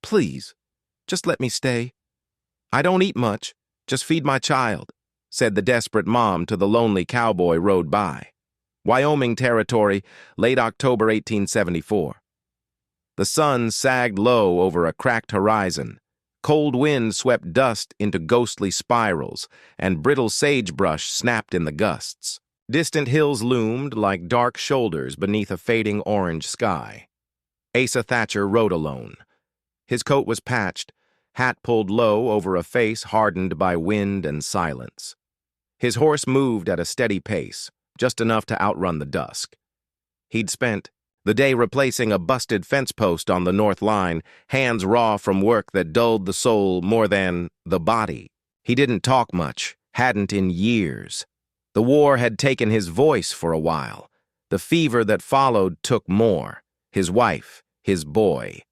Please, just let me stay. I don't eat much. Just feed my child, said the desperate mom to the lonely cowboy rode by. Wyoming Territory, late October 1874. The sun sagged low over a cracked horizon. Cold wind swept dust into ghostly spirals, and brittle sagebrush snapped in the gusts. Distant hills loomed like dark shoulders beneath a fading orange sky. Asa Thatcher rode alone. His coat was patched, hat pulled low over a face hardened by wind and silence. His horse moved at a steady pace, just enough to outrun the dusk. He'd spent the day replacing a busted fence post on the north line, hands raw from work that dulled the soul more than the body. He didn't talk much, hadn't in years. The war had taken his voice for a while. The fever that followed took more. His wife, his boy.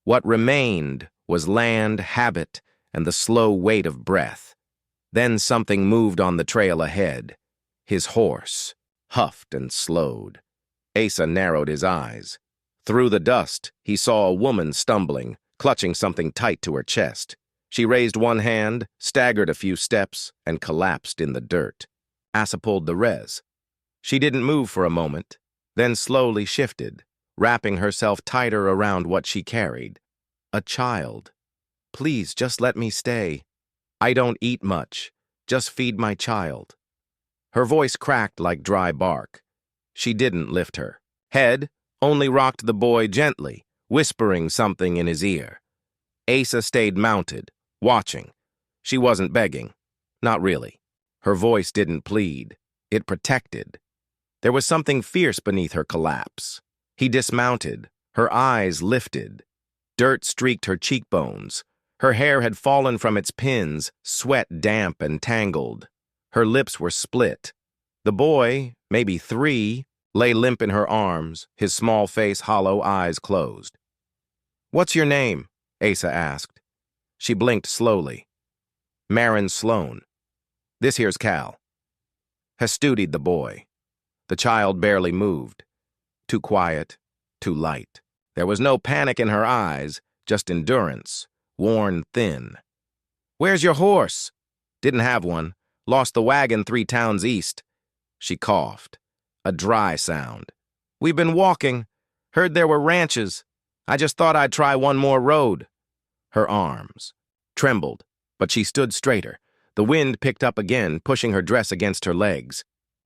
What remained was land, habit, and the slow weight of breath. Then something moved on the trail ahead. His horse huffed and slowed. Asa narrowed his eyes. Through the dust, he saw a woman stumbling, clutching something tight to her chest. She raised one hand, staggered a few steps, and collapsed in the dirt. Asa pulled the res. She didn't move for a moment, then slowly shifted, wrapping herself tighter around what she carried. A child. Please, just let me stay. I don't eat much. Just feed my child. Her voice cracked like dry bark. She didn't lift her head, only rocked the boy gently, whispering something in his ear. Asa stayed mounted, watching. She wasn't begging. Not really. Her voice didn't plead. It protected. There was something fierce beneath her collapse. He dismounted, her eyes lifted. Dirt streaked her cheekbones. Her hair had fallen from its pins, sweat damp and tangled. Her lips were split. The boy, maybe 3, lay limp in her arms, his small face hollow, eyes closed. "What's your name?" Asa asked. She blinked slowly. "Marin Sloan. This here's Cal." Studied the boy. The child barely moved. Too quiet, too light. There was no panic in her eyes, just endurance, worn thin. "Where's your horse?" "Didn't have one. Lost the wagon 3 towns east." She coughed. A dry sound. "We've been walking. Heard there were ranches. I just thought I'd try one more road." Her arms trembled, but she stood straighter. The wind picked up again, pushing her dress against her legs.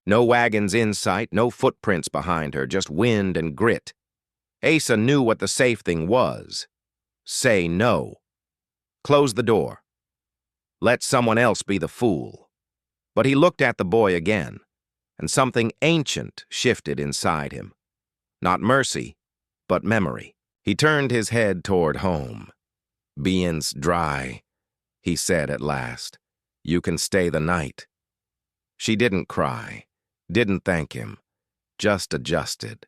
No wagons in sight, no footprints behind her, just wind and grit. Asa knew what the safe thing was. Say no. Close the door. Let someone else be the fool. But he looked at the boy again, and something ancient shifted inside him. Not mercy, but memory. He turned his head toward home. "Beans dry," he said at last. "You can stay the night." She didn't cry, didn't thank him, just adjusted.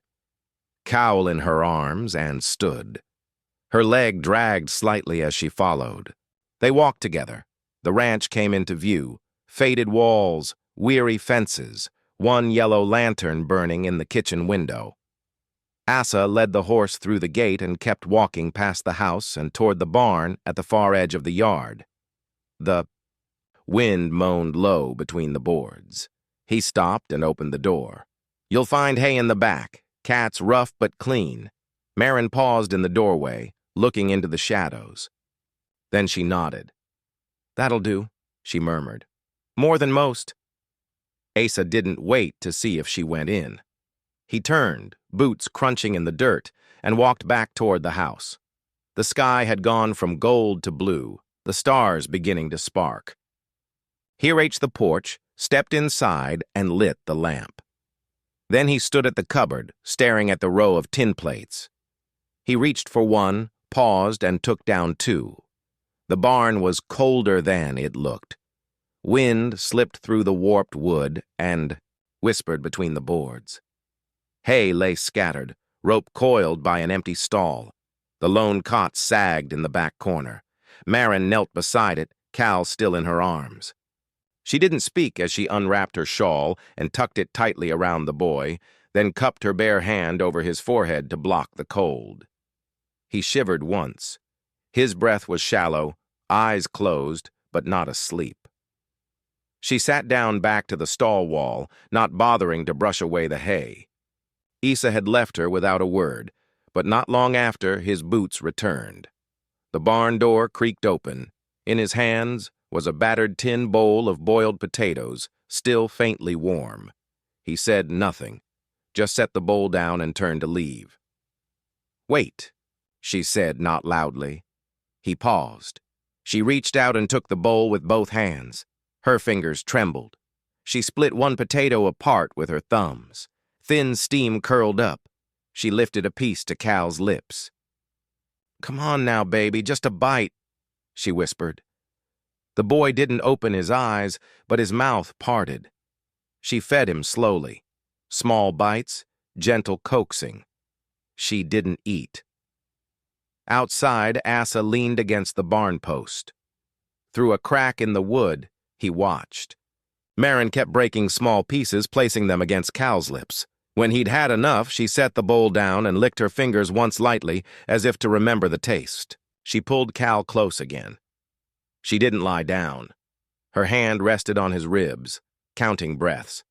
Cowl in her arms and stood. Her leg dragged slightly as she followed. They walked together. The ranch came into view. Faded walls, weary fences, one yellow lantern burning in the kitchen window. Asa led the horse through the gate and kept walking past the house and toward the barn at the far edge of the yard. The wind moaned low between the boards. He stopped and opened the door. "You'll find hay in the back. Cat's rough but clean." Marin paused in the doorway, looking into the shadows. Then she nodded. "That'll do," she murmured. "More than most." Asa didn't wait to see if she went in. He turned, boots crunching in the dirt, and walked back toward the house. The sky had gone from gold to blue, the stars beginning to spark. He reached the porch, stepped inside, and lit the lamp. Then he stood at the cupboard, staring at the row of tin plates. He reached for one, paused, and took down 2. The barn was colder than it looked. Wind slipped through the warped wood and whispered between the boards. Hay lay scattered, rope coiled by an empty stall. The lone cot sagged in the back corner. Marin knelt beside it, Cal still in her arms. She didn't speak as she unwrapped her shawl and tucked it tightly around the boy, then cupped her bare hand over his forehead to block the cold. He shivered once. His breath was shallow, eyes closed, but not asleep. She sat down back to the stall wall, not bothering to brush away the hay. Issa had left her without a word, but not long after his boots returned. The barn door creaked open. In his hands was a battered tin bowl of boiled potatoes, still faintly warm. He said nothing, just set the bowl down and turned to leave. "Wait," she said, not loudly. He paused. She reached out and took the bowl with both hands. Her fingers trembled. She split one potato apart with her thumbs. Thin steam curled up. She lifted a piece to Cal's lips. "Come on now, baby, just a bite," she whispered. The boy didn't open his eyes, but his mouth parted. She fed him slowly. Small bites, gentle coaxing. She didn't eat. Outside, Asa leaned against the barn post. Through a crack in the wood, he watched. Marin kept breaking small pieces, placing them against Cal's lips. When he'd had enough, she set the bowl down and licked her fingers once lightly, as if to remember the taste. She pulled Cal close again. She didn't lie down. Her hand rested on his ribs, counting breaths.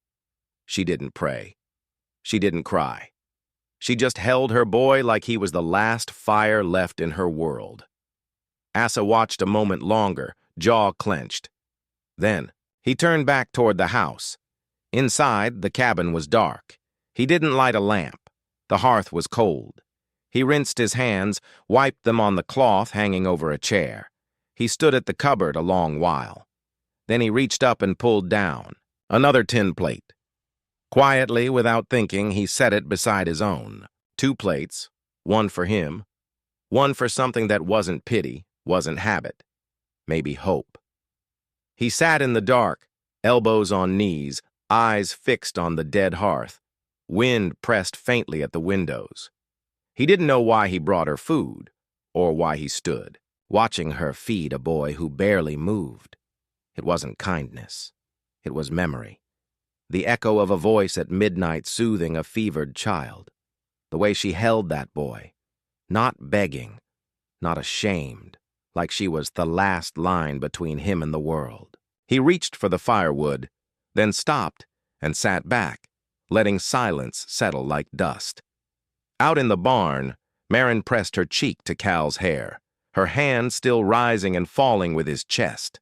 She didn't pray. She didn't cry. She just held her boy like he was the last fire left in her world. Asa watched a moment longer, jaw clenched. Then, he turned back toward the house. Inside, the cabin was dark. He didn't light a lamp. The hearth was cold. He rinsed his hands, wiped them on the cloth hanging over a chair. He stood at the cupboard a long while. Then he reached up and pulled down another tin plate. Quietly, without thinking, he set it beside his own. 2 plates, one for him, one for something that wasn't pity, wasn't habit, maybe hope. He sat in the dark, elbows on knees, eyes fixed on the dead hearth. Wind pressed faintly at the windows. He didn't know why he brought her food, or why he stood, watching her feed a boy who barely moved. It wasn't kindness. It was memory. The echo of a voice at midnight soothing a fevered child. The way she held that boy, not begging, not ashamed, like she was the last line between him and the world. He reached for the firewood, then stopped and sat back, letting silence settle like dust. Out in the barn, Marin pressed her cheek to Cal's hair, her hand still rising and falling with his chest.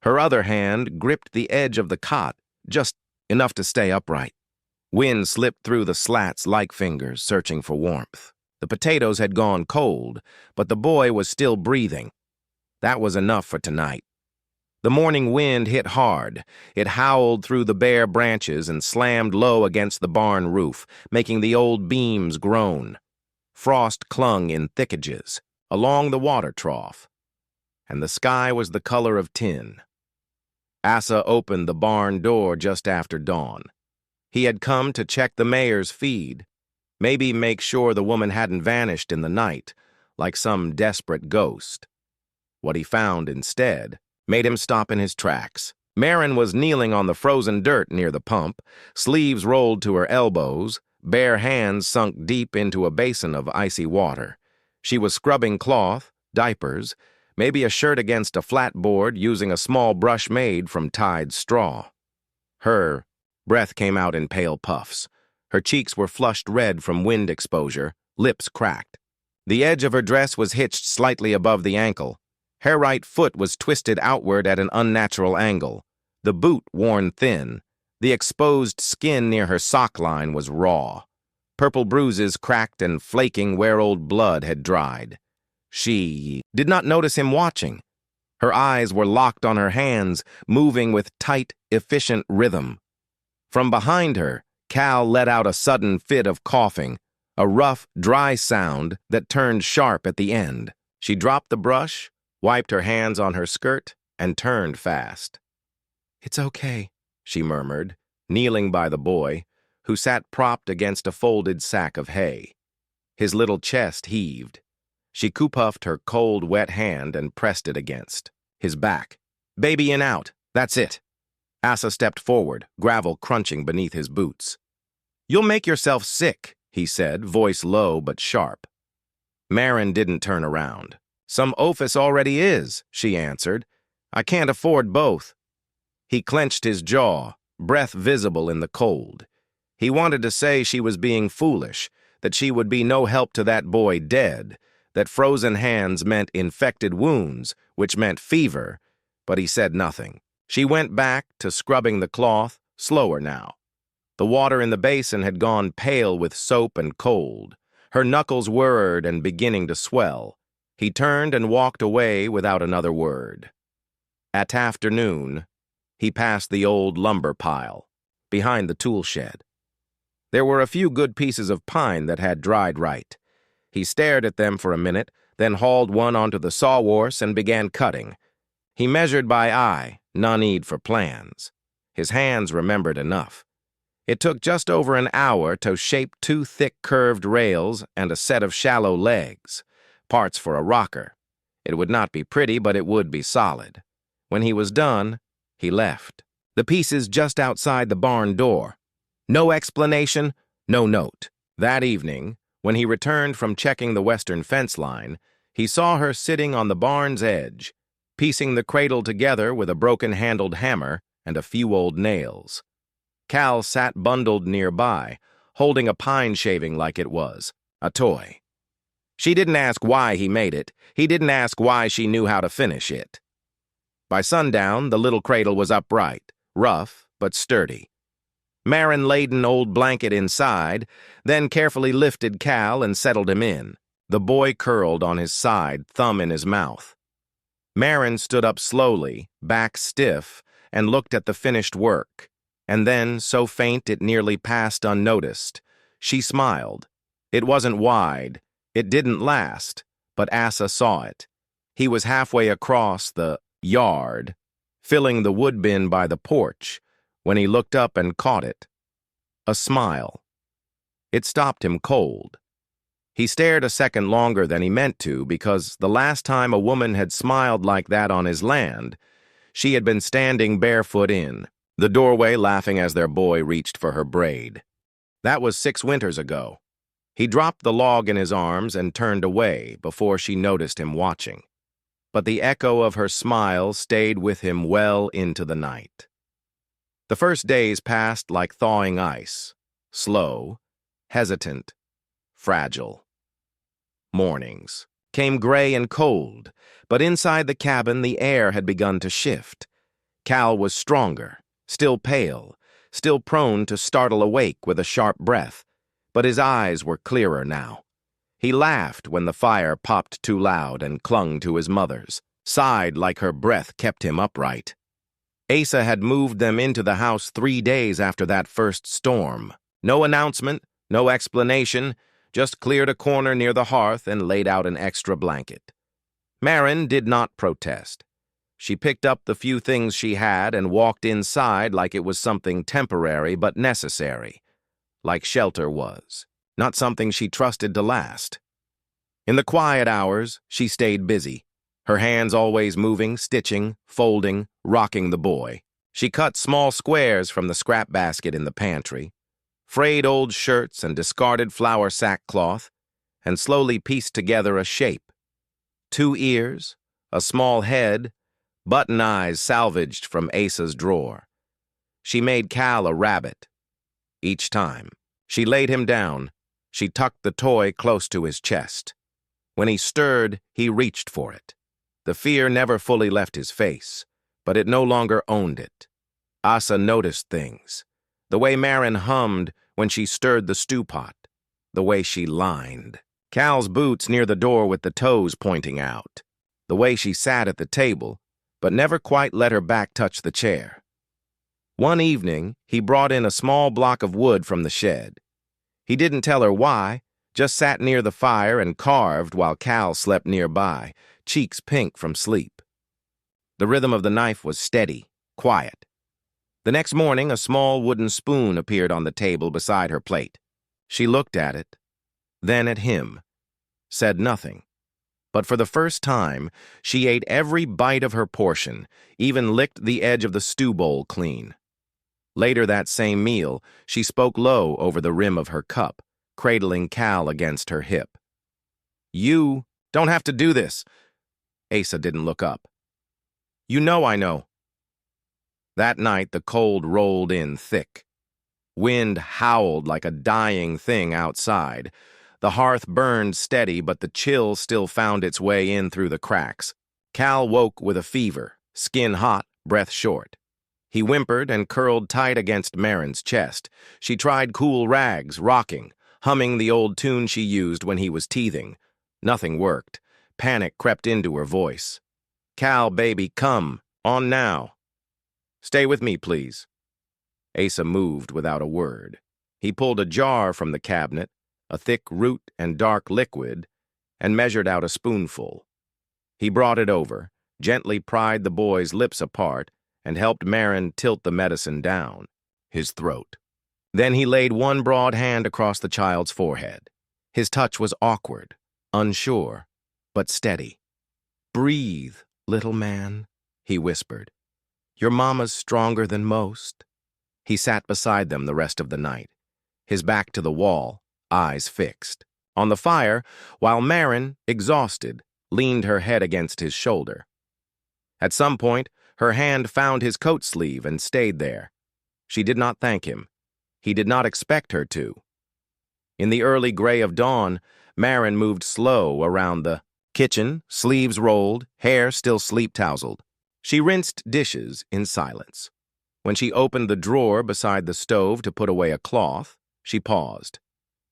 Her other hand gripped the edge of the cot, just enough to stay upright. Wind slipped through the slats like fingers, searching for warmth. The potatoes had gone cold, but the boy was still breathing. That was enough for tonight. The morning wind hit hard. It howled through the bare branches and slammed low against the barn roof, making the old beams groan. Frost clung in thick edges, along the water trough, and the sky was the color of tin. Asa opened the barn door just after dawn. He had come to check the mayor's feed, maybe make sure the woman hadn't vanished in the night, like some desperate ghost. What he found instead made him stop in his tracks. Marin was kneeling on the frozen dirt near the pump, sleeves rolled to her elbows, bare hands sunk deep into a basin of icy water. She was scrubbing cloth, diapers, maybe a shirt against a flat board using a small brush made from tied straw. Her breath came out in pale puffs. Her cheeks were flushed red from wind exposure, lips cracked. The edge of her dress was hitched slightly above the ankle. Her right foot was twisted outward at an unnatural angle. The boot worn thin. The exposed skin near her sock line was raw. Purple bruises cracked and flaking where old blood had dried. She did not notice him watching. Her eyes were locked on her hands, moving with tight, efficient rhythm. From behind her, Cal let out a sudden fit of coughing, a rough, dry sound that turned sharp at the end. She dropped the brush, wiped her hands on her skirt, and turned fast. "It's okay," she murmured, kneeling by the boy, who sat propped against a folded sack of hay. His little chest heaved. She coup-puffed her cold, wet hand and pressed it against his back. "Baby in out, that's it." Asa stepped forward, gravel crunching beneath his boots. "You'll make yourself sick," he said, voice low but sharp. Marin didn't turn around. Some office already is, she answered. I can't afford both. He clenched his jaw, breath visible in the cold. He wanted to say she was being foolish, that she would be no help to that boy dead, that frozen hands meant infected wounds, which meant fever, but he said nothing. She went back to scrubbing the cloth, slower now. The water in the basin had gone pale with soap and cold. Her knuckles whirred and beginning to swell. He turned and walked away without another word. At afternoon, he passed the old lumber pile, behind the tool shed. There were a few good pieces of pine that had dried right. He stared at them for a minute, then hauled one onto the sawhorse and began cutting. He measured by eye, no need for plans. His hands remembered enough. It took just over an hour to shape 2 thick curved rails and a set of shallow legs, parts for a rocker. It would not be pretty, but it would be solid. When he was done, he left. The pieces just outside the barn door. No explanation, no note. That evening, when he returned from checking the western fence line, he saw her sitting on the barn's edge, piecing the cradle together with a broken-handled hammer and a few old nails. Cal sat bundled nearby, holding a pine shaving like it was, a toy. She didn't ask why he made it. He didn't ask why she knew how to finish it. By sundown, the little cradle was upright, rough but sturdy. Marin laid an old blanket inside, then carefully lifted Cal and settled him in. The boy curled on his side, thumb in his mouth. Marin stood up slowly, back stiff, and looked at the finished work. And then, so faint it nearly passed unnoticed, she smiled. It wasn't wide, it didn't last, but Asa saw it. He was halfway across the yard, filling the wood bin by the porch, when he looked up and caught it. A smile. It stopped him cold. He stared a second longer than he meant to, because the last time a woman had smiled like that on his land, she had been standing barefoot in the doorway, laughing as their boy reached for her braid. That was 6 winters ago. He dropped the log in his arms and turned away before she noticed him watching. But the echo of her smile stayed with him well into the night. The first days passed like thawing ice, slow, hesitant, fragile. Mornings came gray and cold, but inside the cabin the air had begun to shift. Cal was stronger, still pale, still prone to startle awake with a sharp breath, but his eyes were clearer now. He laughed when the fire popped too loud and clung to his mother's, sighed like her breath kept him upright. Asa had moved them into the house 3 days after that first storm. No announcement, no explanation, just cleared a corner near the hearth and laid out an extra blanket. Marin did not protest. She picked up the few things she had and walked inside like it was something temporary but necessary, like shelter was, not something she trusted to last. In the quiet hours, she stayed busy, her hands always moving, stitching, folding, rocking the boy. She cut small squares from the scrap basket in the pantry, frayed old shirts and discarded flour sackcloth, and slowly pieced together a shape. 2 ears, a small head, button eyes salvaged from Asa's drawer. She made Cal a rabbit. Each time, she laid him down. She tucked the toy close to his chest. When he stirred, he reached for it. The fear never fully left his face, but it no longer owned it. Asa noticed things. The way Marin hummed when she stirred the stew pot. The way she lined. Cal's boots near the door with the toes pointing out. The way she sat at the table, but never quite let her back touch the chair. One evening, he brought in a small block of wood from the shed. He didn't tell her why, just sat near the fire and carved while Cal slept nearby, cheeks pink from sleep. The rhythm of the knife was steady, quiet. The next morning, a small wooden spoon appeared on the table beside her plate. She looked at it, then at him, said nothing. But for the first time, she ate every bite of her portion, even licked the edge of the stew bowl clean. Later that same meal, she spoke low over the rim of her cup, cradling Cal against her hip. "You don't have to do this. Asa didn't look up. You know I know. That night, the cold rolled in thick. Wind howled like a dying thing outside. The hearth burned steady, but the chill still found its way in through the cracks. Cal woke with a fever, skin hot, breath short. He whimpered and curled tight against Marin's chest. She tried cool rags, rocking, humming the old tune she used when he was teething. Nothing worked. Panic crept into her voice. Cal, baby, come. On now. Stay with me, please. Asa moved without a word. He pulled a jar from the cabinet, a thick root and dark liquid, and measured out a spoonful. He brought it over, gently pried the boy's lips apart, and helped Marin tilt the medicine down, his throat. Then he laid one broad hand across the child's forehead. His touch was awkward, unsure, but steady. Breathe, little man, he whispered. Your mama's stronger than most. He sat beside them the rest of the night, his back to the wall, eyes fixed. On the fire, while Marin, exhausted, leaned her head against his shoulder. At some point, her hand found his coat sleeve and stayed there. She did not thank him. He did not expect her to. In the early gray of dawn, Marin moved slow around the kitchen, sleeves rolled, hair still sleep-tousled. She rinsed dishes in silence. When she opened the drawer beside the stove to put away a cloth, she paused.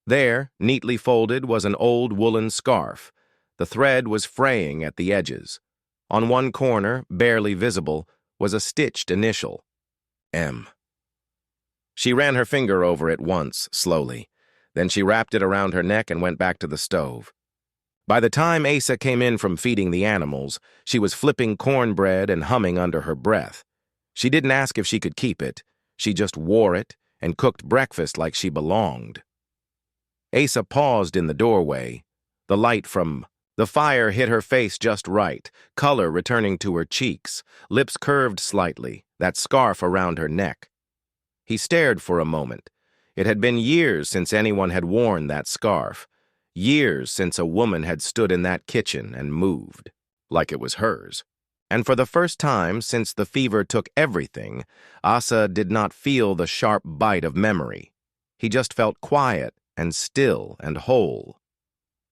There, neatly folded, was an old woolen scarf. The thread was fraying at the edges. On one corner, barely visible, was a stitched initial. M. She ran her finger over it once, slowly. Then she wrapped it around her neck and went back to the stove. By the time Asa came in from feeding the animals, she was flipping cornbread and humming under her breath. She didn't ask if she could keep it. She just wore it and cooked breakfast like she belonged. Asa paused in the doorway. The light from the fire hit her face just right, color returning to her cheeks, lips curved slightly, that scarf around her neck. He stared for a moment. It had been years since anyone had worn that scarf. Years since a woman had stood in that kitchen and moved, like it was hers. And for the first time since the fever took everything, Asa did not feel the sharp bite of memory. He just felt quiet and still and whole.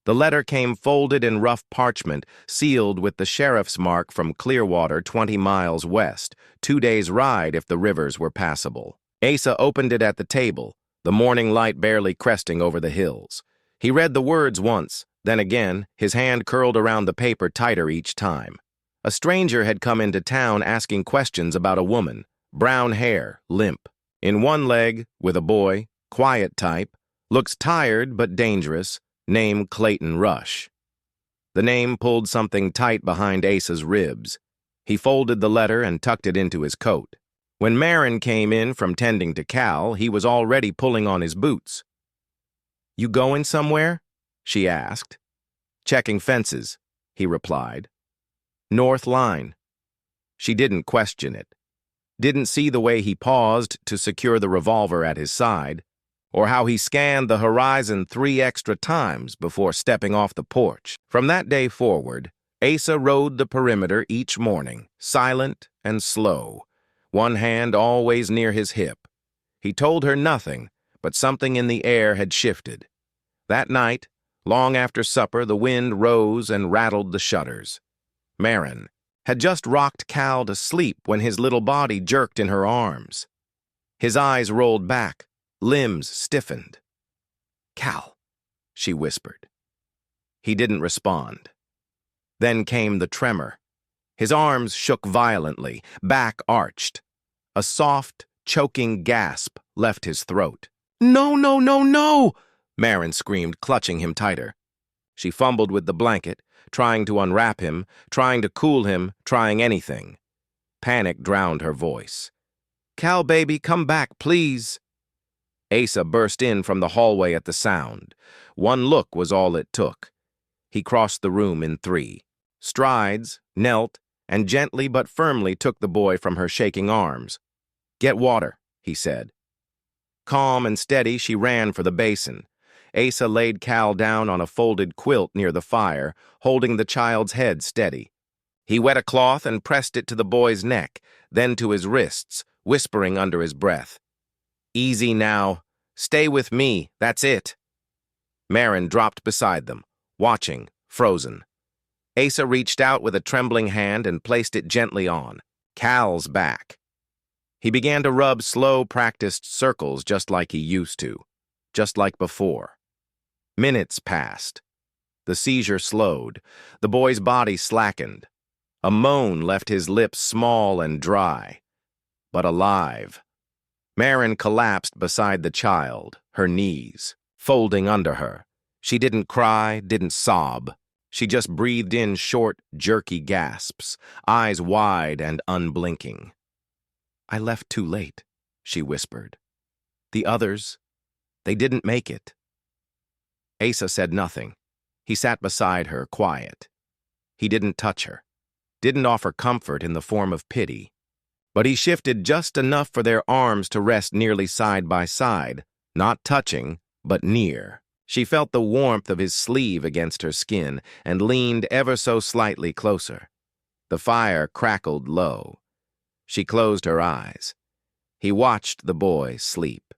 The letter came folded in rough parchment, sealed with the sheriff's mark from Clearwater 20 miles west, 2 days' ride if the rivers were passable. Asa opened it at the table, the morning light barely cresting over the hills. He read the words once, then again, his hand curled around the paper tighter each time. A stranger had come into town asking questions about a woman, brown hair, limp. In one leg, with a boy, quiet type, looks tired but dangerous, name Clayton Rush. The name pulled something tight behind Asa's ribs. He folded the letter and tucked it into his coat. When Marin came in from tending to Cal, he was already pulling on his boots. You going somewhere? She asked. Checking fences, he replied. North line. She didn't question it. Didn't see the way he paused to secure the revolver at his side, or how he scanned the horizon 3 extra times before stepping off the porch. From that day forward, Asa rode the perimeter each morning, silent and slow, one hand always near his hip. He told her nothing, but something in the air had shifted. That night, long after supper, the wind rose and rattled the shutters. Marin had just rocked Cal to sleep when his little body jerked in her arms. His eyes rolled back, limbs stiffened. Cal, she whispered. He didn't respond. Then came the tremor. His arms shook violently, back arched. A soft, choking gasp left his throat. No, no, no, no! Marin screamed, clutching him tighter. She fumbled with the blanket, trying to unwrap him, trying to cool him, trying anything. Panic drowned her voice. Cal, baby, come back, please. Asa burst in from the hallway at the sound. One look was all it took. He crossed the room in 3 strides, knelt, and gently but firmly took the boy from her shaking arms. Get water, he said. Calm and steady, she ran for the basin. Asa laid Cal down on a folded quilt near the fire, holding the child's head steady. He wet a cloth and pressed it to the boy's neck, then to his wrists, whispering under his breath, "Easy now. Stay with me, that's it." Marin dropped beside them, watching, frozen. Asa reached out with a trembling hand and placed it gently on Cal's back. He began to rub slow, practiced circles just like he used to, just like before. Minutes passed. The seizure slowed. The boy's body slackened. A moan left his lips small and dry, but alive. Marin collapsed beside the child, her knees, folding under her. She didn't cry, didn't sob. She just breathed in short, jerky gasps, eyes wide and unblinking. "I left too late," she whispered. "The others, they didn't make it." Asa said nothing. He sat beside her, quiet. He didn't touch her, didn't offer comfort in the form of pity, but he shifted just enough for their arms to rest nearly side by side, not touching, but near. She felt the warmth of his sleeve against her skin and leaned ever so slightly closer. The fire crackled low. She closed her eyes. He watched the boy sleep.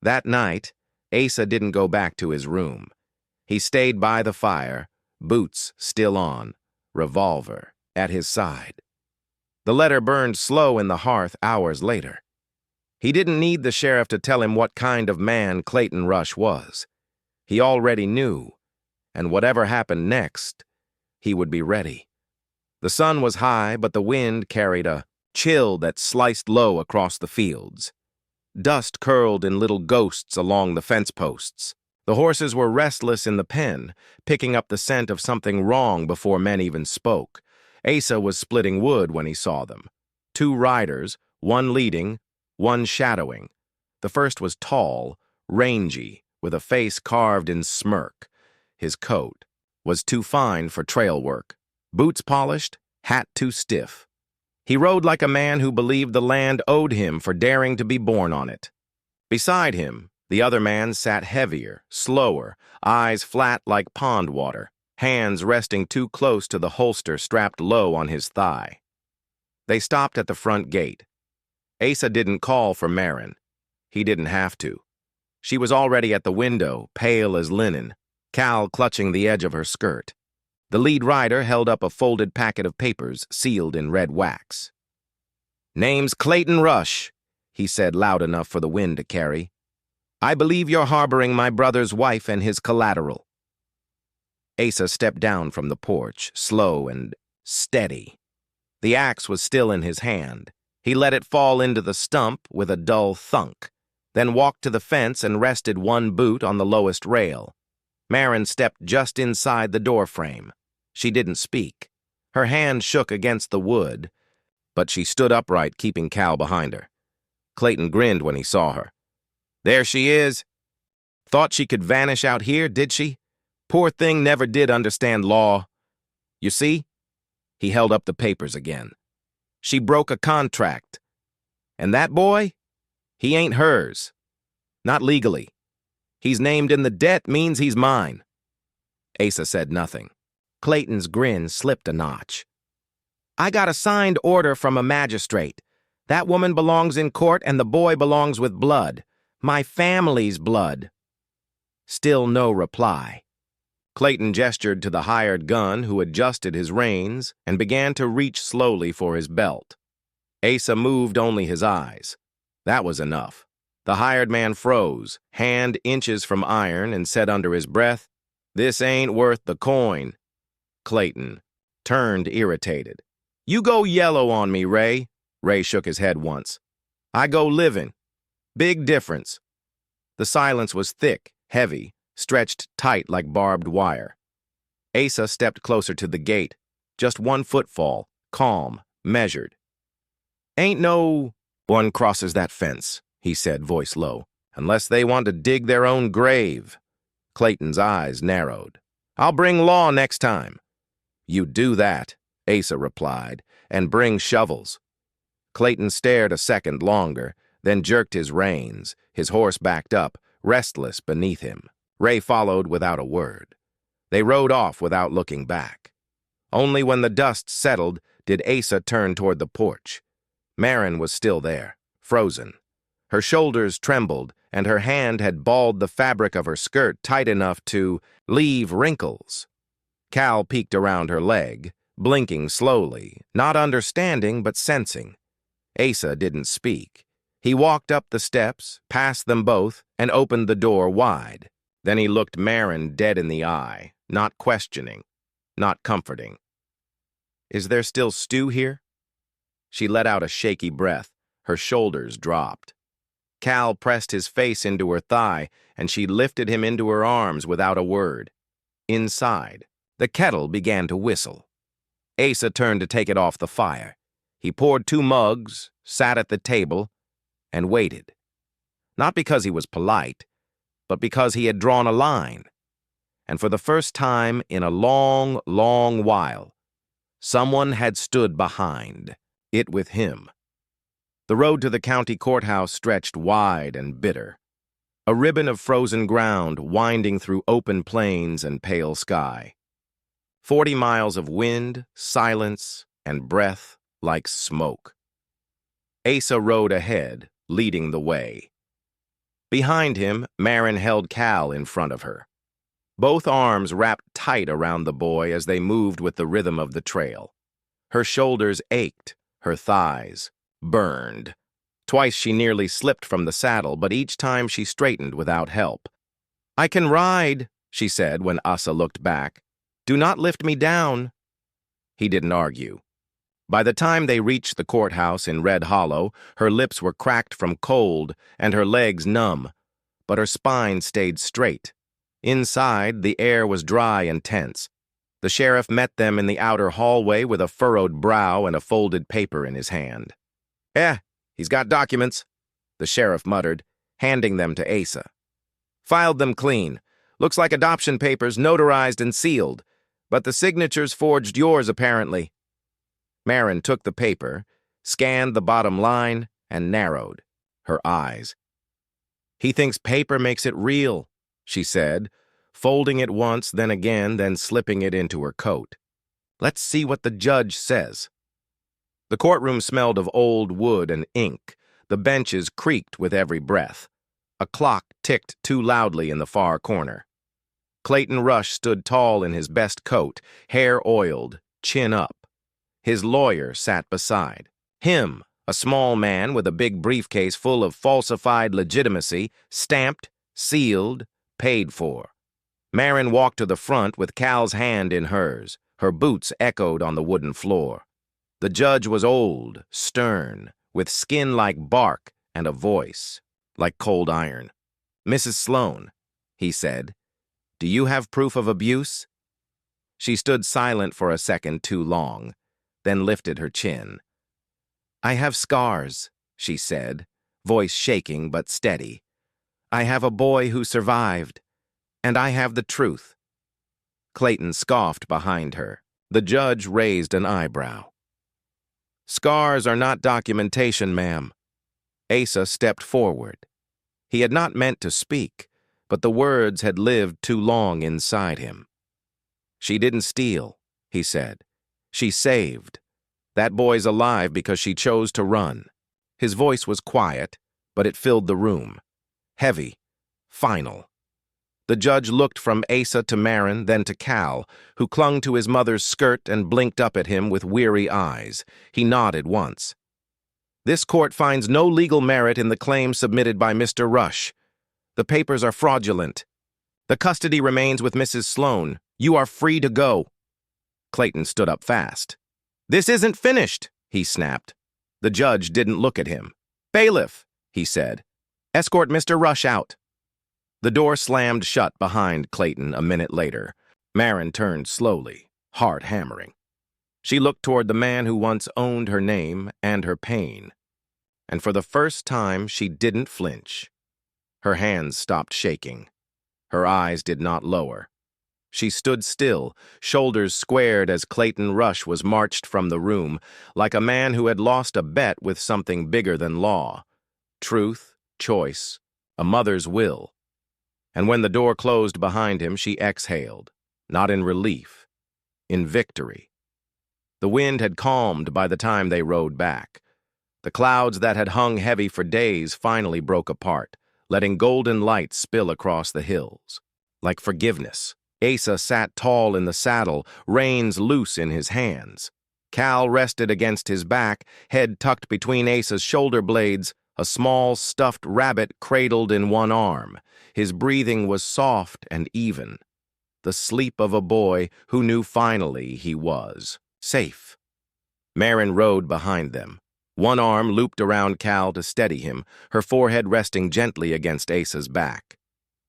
That night, Asa didn't go back to his room. He stayed by the fire, boots still on, revolver at his side. The letter burned slow in the hearth hours later. He didn't need the sheriff to tell him what kind of man Clayton Rush was. He already knew, and whatever happened next, he would be ready. The sun was high, but the wind carried a chill that sliced low across the fields. Dust curled in little ghosts along the fence posts. The horses were restless in the pen, picking up the scent of something wrong before men even spoke. Asa was splitting wood when he saw them. 2 riders, one leading, one shadowing. The first was tall, rangy, with a face carved in smirk. His coat was too fine for trail work. Boots polished, hat too stiff. He rode like a man who believed the land owed him for daring to be born on it. Beside him, the other man sat heavier, slower, eyes flat like pond water, hands resting too close to the holster strapped low on his thigh. They stopped at the front gate. Asa didn't call for Marin. He didn't have to. She was already at the window, pale as linen, Cal clutching the edge of her skirt. The lead rider held up a folded packet of papers sealed in red wax. "Name's Clayton Rush," he said loud enough for the wind to carry. "I believe you're harboring my brother's wife and his collateral." Asa stepped down from the porch, slow and steady. The axe was still in his hand. He let it fall into the stump with a dull thunk, then walked to the fence and rested one boot on the lowest rail. Marin stepped just inside the doorframe. She didn't speak. Her hand shook against the wood, but she stood upright, keeping Cal behind her. Clayton grinned when he saw her. "There she is. Thought she could vanish out here, did she? Poor thing never did understand law. You see?" He held up the papers again. "She broke a contract. And that boy? He ain't hers. Not legally. He's named in the debt means he's mine." Asa said nothing. Clayton's grin slipped a notch. "I got a signed order from a magistrate. That woman belongs in court and the boy belongs with blood. My family's blood." Still no reply. Clayton gestured to the hired gun who adjusted his reins and began to reach slowly for his belt. Asa moved only his eyes. That was enough. The hired man froze, hand inches from iron, and said under his breath, "This ain't worth the coin." Clayton turned irritated. "You go yellow on me, Ray." Ray shook his head once. "I go living. Big difference." The silence was thick, heavy, stretched tight like barbed wire. Asa stepped closer to the gate, just one footfall, calm, measured. "Ain't no one crosses that fence," he said, voice low, "unless they want to dig their own grave." Clayton's eyes narrowed. "I'll bring law next time." "You do that," Asa replied, "and bring shovels." Clayton stared a second longer, then jerked his reins. His horse backed up, restless beneath him. Ray followed without a word. They rode off without looking back. Only when the dust settled did Asa turn toward the porch. Marin was still there, frozen. Her shoulders trembled, and her hand had balled the fabric of her skirt tight enough to leave wrinkles. Cal peeked around her leg, blinking slowly, not understanding but sensing. Asa didn't speak. He walked up the steps, past them both, and opened the door wide. Then he looked Marin dead in the eye, not questioning, not comforting. "Is there still stew here?" She let out a shaky breath. Her shoulders dropped. Cal pressed his face into her thigh, and she lifted him into her arms without a word. Inside, the kettle began to whistle. Asa turned to take it off the fire. He poured 2 mugs, sat at the table, and waited. Not because he was polite, but because he had drawn a line. And for the first time in a long, long while, someone had stood behind it with him. The road to the county courthouse stretched wide and bitter, a ribbon of frozen ground winding through open plains and pale sky. 40 miles of wind, silence, and breath like smoke. Asa rode ahead, leading the way. Behind him, Marin held Cal in front of her. Both arms wrapped tight around the boy as they moved with the rhythm of the trail. Her shoulders ached, her thighs burned. Twice she nearly slipped from the saddle, but each time she straightened without help. "I can ride," she said when Asa looked back. "Do not lift me down." He didn't argue. By the time they reached the courthouse in Red Hollow, her lips were cracked from cold and her legs numb, but her spine stayed straight. Inside, the air was dry and tense. The sheriff met them in the outer hallway with a furrowed brow and a folded paper in his hand. He's got documents," the sheriff muttered, handing them to Asa. "Filed them clean. Looks like adoption papers, notarized and sealed, but the signatures forged yours, apparently." Marin took the paper, scanned the bottom line, and narrowed her eyes. "He thinks paper makes it real," she said, folding it once, then again, then slipping it into her coat. "Let's see what the judge says." The courtroom smelled of old wood and ink. The benches creaked with every breath. A clock ticked too loudly in the far corner. Clayton Rush stood tall in his best coat, hair oiled, chin up. His lawyer sat beside him, a small man with a big briefcase full of falsified legitimacy, stamped, sealed, paid for. Marin walked to the front with Cal's hand in hers. Her boots echoed on the wooden floor. The judge was old, stern, with skin like bark and a voice like cold iron. "Mrs. Sloan," he said, "do you have proof of abuse?" She stood silent for a second too long, then lifted her chin. "I have scars," she said, voice shaking but steady. "I have a boy who survived, and I have the truth." Clayton scoffed behind her. The judge raised an eyebrow. "Scars are not documentation, ma'am." Asa stepped forward. He had not meant to speak, but the words had lived too long inside him. "She didn't steal," he said. "She saved. That boy's alive because she chose to run." His voice was quiet, but it filled the room. Heavy, final. The judge looked from Asa to Marin, then to Cal, who clung to his mother's skirt and blinked up at him with weary eyes. He nodded once. "This court finds no legal merit in the claim submitted by Mr. Rush. The papers are fraudulent. The custody remains with Mrs. Sloan. You are free to go." Clayton stood up fast. "This isn't finished," he snapped. The judge didn't look at him. "Bailiff," he said, "escort Mr. Rush out." The door slammed shut behind Clayton a minute later. Marin turned slowly, heart hammering. She looked toward the man who once owned her name and her pain. And for the first time, she didn't flinch. Her hands stopped shaking. Her eyes did not lower. She stood still, shoulders squared as Clayton Rush was marched from the room, like a man who had lost a bet with something bigger than law. Truth, choice, a mother's will. And when the door closed behind him, she exhaled, not in relief, in victory. The wind had calmed by the time they rode back. The clouds that had hung heavy for days finally broke apart, letting golden light spill across the hills. Like forgiveness, Asa sat tall in the saddle, reins loose in his hands. Cal rested against his back, head tucked between Asa's shoulder blades, a small stuffed rabbit cradled in one arm. His breathing was soft and even. The sleep of a boy who knew finally he was safe. Marin rode behind them. One arm looped around Cal to steady him, her forehead resting gently against Asa's back.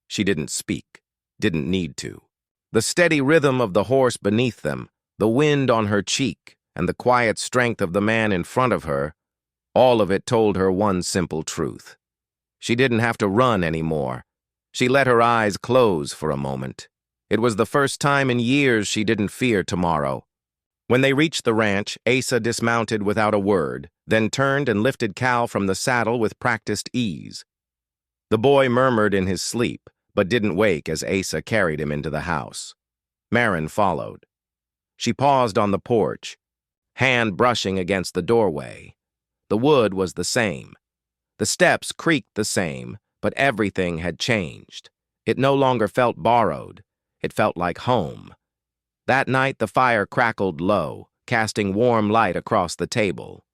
She didn't speak, didn't need to. The steady rhythm of the horse beneath them, the wind on her cheek, and the quiet strength of the man in front of her, all of it told her one simple truth. She didn't have to run anymore. She let her eyes close for a moment. It was the first time in years she didn't fear tomorrow. When they reached the ranch, Asa dismounted without a word, then turned and lifted Cal from the saddle with practiced ease. The boy murmured in his sleep, but didn't wake as Asa carried him into the house. Marin followed. She paused on the porch, hand brushing against the doorway. The wood was the same. The steps creaked the same, but everything had changed. It no longer felt borrowed. It felt like home. That night the fire crackled low, casting warm light across the table.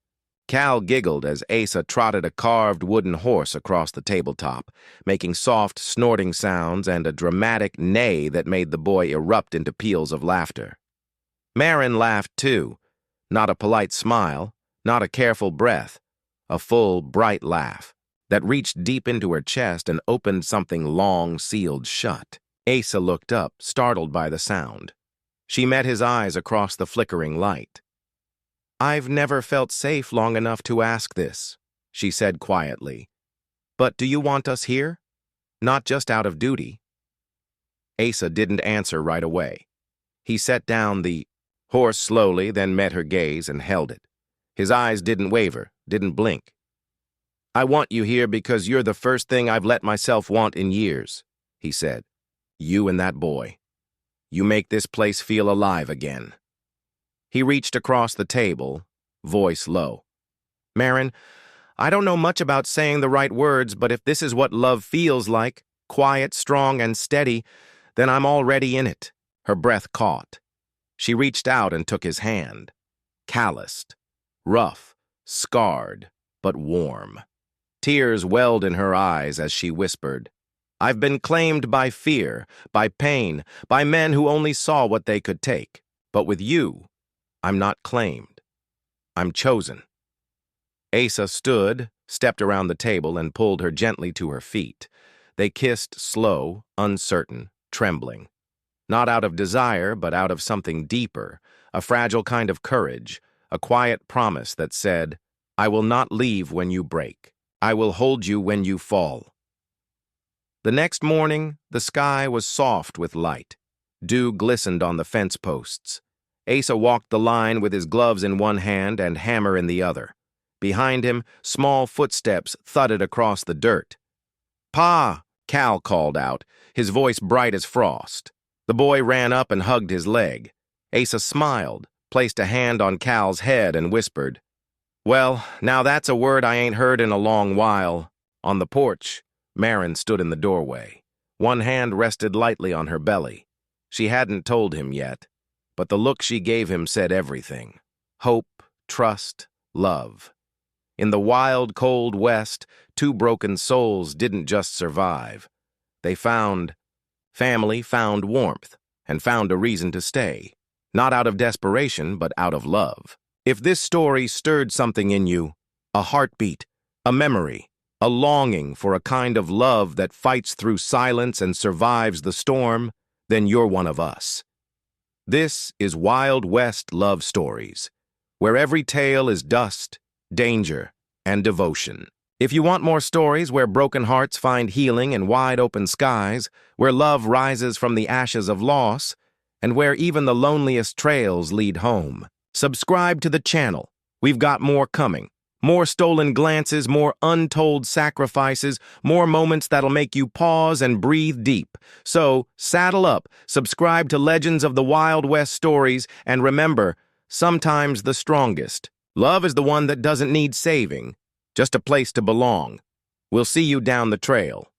Cal giggled as Asa trotted a carved wooden horse across the tabletop, making soft, snorting sounds and a dramatic neigh that made the boy erupt into peals of laughter. Marin laughed too, not a polite smile, not a careful breath, a full, bright laugh that reached deep into her chest and opened something long sealed shut. Asa looked up, startled by the sound. She met his eyes across the flickering light. "I've never felt safe long enough to ask this," she said quietly. "But do you want us here? Not just out of duty." Asa didn't answer right away. He set down the horse slowly, then met her gaze and held it. His eyes didn't waver, didn't blink. "I want you here because you're the first thing I've let myself want in years," he said. "You and that boy. You make this place feel alive again." He reached across the table, voice low. "Marin, I don't know much about saying the right words, but if this is what love feels like, quiet, strong, and steady, then I'm already in it." Her breath caught. She reached out and took his hand. Calloused, rough, scarred, but warm. Tears welled in her eyes as she whispered, "I've been claimed by fear, by pain, by men who only saw what they could take. But with you, I'm not claimed. I'm chosen." Asa stood, stepped around the table, and pulled her gently to her feet. They kissed slow, uncertain, trembling. Not out of desire, but out of something deeper, a fragile kind of courage, a quiet promise that said, "I will not leave when you break. I will hold you when you fall." The next morning, the sky was soft with light. Dew glistened on the fence posts. Asa walked the line with his gloves in one hand and hammer in the other. Behind him, small footsteps thudded across the dirt. "Pa!" Cal called out, his voice bright as frost. The boy ran up and hugged his leg. Asa smiled, placed a hand on Cal's head and whispered, "Well, now that's a word I ain't heard in a long while." On the porch, Marin stood in the doorway. One hand rested lightly on her belly. She hadn't told him yet, but the look she gave him said everything. Hope, trust, love. In the wild, cold West, two broken souls didn't just survive. They found family, found warmth, and found a reason to stay. Not out of desperation, but out of love. If this story stirred something in you, a heartbeat, a memory, a longing for a kind of love that fights through silence and survives the storm, then you're one of us. This is Wild West Love Stories, where every tale is dust, danger, and devotion. If you want more stories where broken hearts find healing in wide-open skies, where love rises from the ashes of loss, and where even the loneliest trails lead home, subscribe to the channel. We've got more coming. More stolen glances, more untold sacrifices, more moments that'll make you pause and breathe deep. So, saddle up, subscribe to Legends of the Wild West Stories, and remember, sometimes the strongest. Love is the one that doesn't need saving, just a place to belong. We'll see you down the trail.